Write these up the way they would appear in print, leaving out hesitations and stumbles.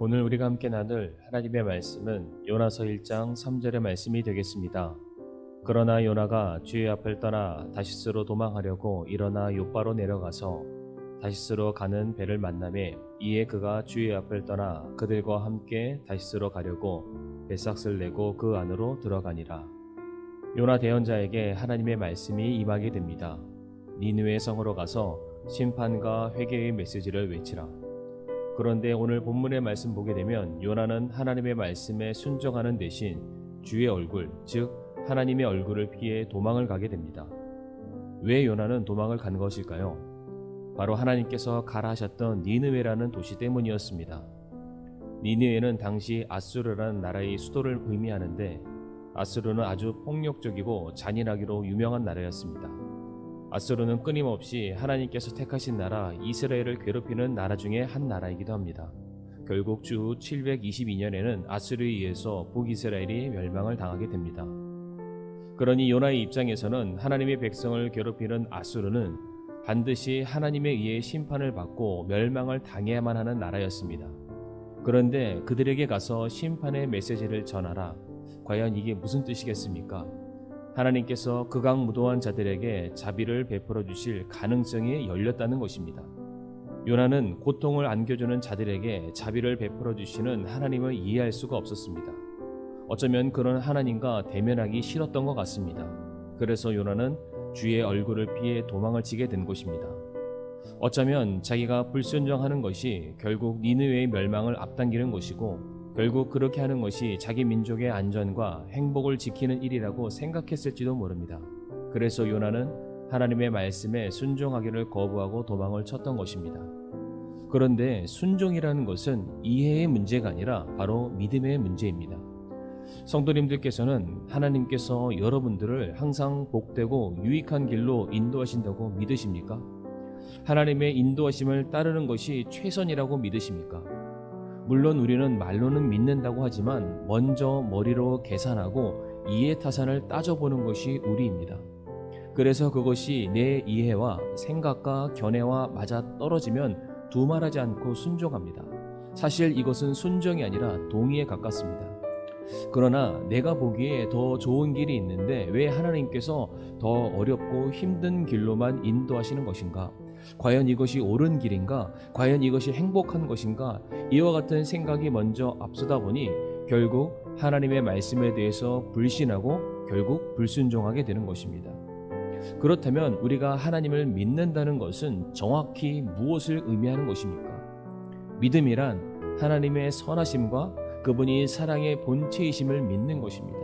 오늘 우리가 함께 나눌 하나님의 말씀은 요나서 1장 3절의 말씀이 되겠습니다. 그러나 요나가 주의 앞을 떠나 다시스로 도망하려고 일어나 욥바로 내려가서 다시스로 가는 배를 만나매 이에 그가 주의 앞을 떠나 그들과 함께 다시스로 가려고 배삭을 내고 그 안으로 들어가니라. 요나 대언자에게 하나님의 말씀이 임하게 됩니다. 니느웨 성으로 가서 심판과 회개의 메시지를 외치라. 그런데 오늘 본문의 말씀 보게 되면 요나는 하나님의 말씀에 순종하는 대신 주의 얼굴, 즉 하나님의 얼굴을 피해 도망을 가게 됩니다. 왜 요나는 도망을 간 것일까요? 바로 하나님께서 가라 하셨던 니느웨라는 도시 때문이었습니다. 니느웨는 당시 아수르라는 나라의 수도를 의미하는데 아수르는 아주 폭력적이고 잔인하기로 유명한 나라였습니다. 아수르는 끊임없이 하나님께서 택하신 나라 이스라엘을 괴롭히는 나라 중에 한 나라이기도 합니다. 결국 주 722년에는 아수르에 의해서 북이스라엘이 멸망을 당하게 됩니다. 그러니 요나의 입장에서는 하나님의 백성을 괴롭히는 아수르는 반드시 하나님에 의해 심판을 받고 멸망을 당해야만 하는 나라였습니다. 그런데 그들에게 가서 심판의 메시지를 전하라. 과연 이게 무슨 뜻이겠습니까? 하나님께서 극악무도한 자들에게 자비를 베풀어 주실 가능성이 열렸다는 것입니다. 요나는 고통을 안겨주는 자들에게 자비를 베풀어 주시는 하나님을 이해할 수가 없었습니다. 어쩌면 그런 하나님과 대면하기 싫었던 것 같습니다. 그래서 요나는 주의 얼굴을 피해 도망을 치게 된 것입니다. 어쩌면 자기가 불순종하는 것이 결국 니느웨의 멸망을 앞당기는 것이고 결국 그렇게 하는 것이 자기 민족의 안전과 행복을 지키는 일이라고 생각했을지도 모릅니다. 그래서 요나는 하나님의 말씀에 순종하기를 거부하고 도망을 쳤던 것입니다. 그런데 순종이라는 것은 이해의 문제가 아니라 바로 믿음의 문제입니다. 성도님들께서는 하나님께서 여러분들을 항상 복되고 유익한 길로 인도하신다고 믿으십니까? 하나님의 인도하심을 따르는 것이 최선이라고 믿으십니까? 물론 우리는 말로는 믿는다고 하지만 먼저 머리로 계산하고 이해타산을 따져보는 것이 우리입니다. 그래서 그것이 내 이해와 생각과 견해와 맞아 떨어지면 두말하지 않고 순종합니다. 사실 이것은 순종이 아니라 동의에 가깝습니다. 그러나 내가 보기에 더 좋은 길이 있는데 왜 하나님께서 더 어렵고 힘든 길로만 인도하시는 것인가? 과연 이것이 옳은 길인가? 과연 이것이 행복한 것인가? 이와 같은 생각이 먼저 앞서다 보니 결국 하나님의 말씀에 대해서 불신하고 결국 불순종하게 되는 것입니다. 그렇다면 우리가 하나님을 믿는다는 것은 정확히 무엇을 의미하는 것입니까? 믿음이란 하나님의 선하심과 그분이 사랑의 본체이심을 믿는 것입니다.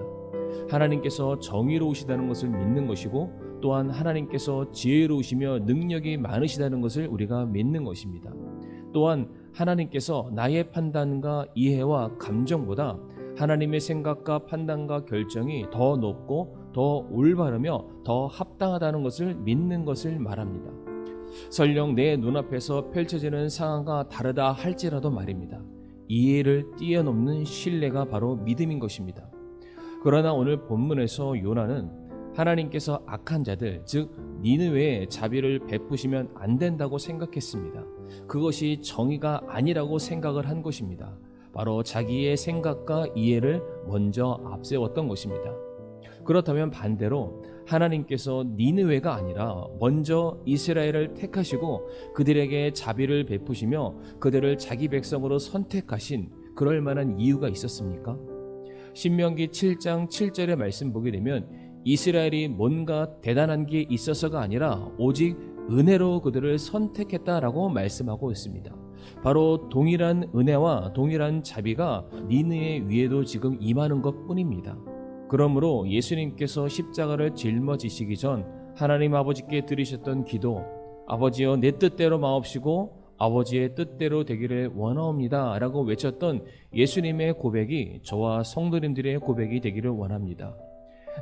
하나님께서 정의로우시다는 것을 믿는 것이고 또한 하나님께서 지혜로우시며 능력이 많으시다는 것을 우리가 믿는 것입니다. 또한 하나님께서 나의 판단과 이해와 감정보다 하나님의 생각과 판단과 결정이 더 높고 더 올바르며 더 합당하다는 것을 믿는 것을 말합니다. 설령 내 눈앞에서 펼쳐지는 상황과 다르다 할지라도 말입니다. 이해를 뛰어넘는 신뢰가 바로 믿음인 것입니다. 그러나 오늘 본문에서 요나는 하나님께서 악한 자들, 즉 니느웨에 자비를 베푸시면 안 된다고 생각했습니다. 그것이 정의가 아니라고 생각을 한 것입니다. 바로 자기의 생각과 이해를 먼저 앞세웠던 것입니다. 그렇다면 반대로 하나님께서 니느웨가 아니라 먼저 이스라엘을 택하시고 그들에게 자비를 베푸시며 그들을 자기 백성으로 선택하신 그럴 만한 이유가 있었습니까? 신명기 7장 7절의 말씀 보게 되면 이스라엘이 뭔가 대단한 게 있어서가 아니라 오직 은혜로 그들을 선택했다라고 말씀하고 있습니다. 바로 동일한 은혜와 동일한 자비가 니느웨 위에도 지금 임하는 것뿐입니다. 그러므로 예수님께서 십자가를 짊어지시기 전 하나님 아버지께 드리셨던 기도, 아버지여 내 뜻대로 마옵시고 아버지의 뜻대로 되기를 원하옵니다 라고 외쳤던 예수님의 고백이 저와 성도님들의 고백이 되기를 원합니다.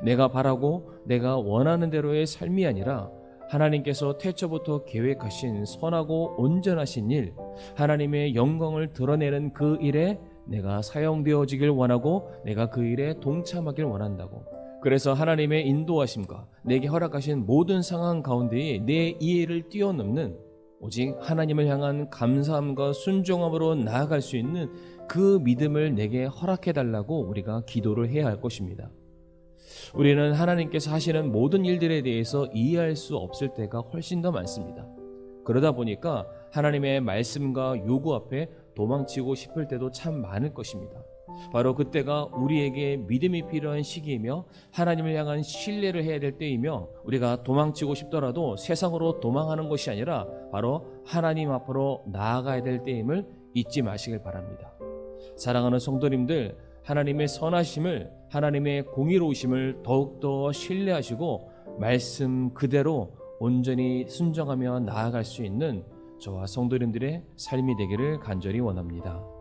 내가 바라고 내가 원하는 대로의 삶이 아니라 하나님께서 태초부터 계획하신 선하고 온전하신 일, 하나님의 영광을 드러내는 그 일에 내가 사용되어지길 원하고 내가 그 일에 동참하길 원한다고. 그래서 하나님의 인도하심과 내게 허락하신 모든 상황 가운데에 내 이해를 뛰어넘는 오직 하나님을 향한 감사함과 순종함으로 나아갈 수 있는 그 믿음을 내게 허락해 달라고 우리가 기도를 해야 할 것입니다. 우리는 하나님께서 하시는 모든 일들에 대해서 이해할 수 없을 때가 훨씬 더 많습니다. 그러다 보니까 하나님의 말씀과 요구 앞에 도망치고 싶을 때도 참 많을 것입니다. 바로 그때가 우리에게 믿음이 필요한 시기이며 하나님을 향한 신뢰를 해야 될 때이며, 우리가 도망치고 싶더라도 세상으로 도망하는 것이 아니라 바로 하나님 앞으로 나아가야 될 때임을 잊지 마시길 바랍니다. 사랑하는 성도님들, 하나님의 선하심을, 하나님의 공의로우심을 더욱더 신뢰하시고 말씀 그대로 온전히 순종하며 나아갈 수 있는 저와 성도님들의 삶이 되기를 간절히 원합니다.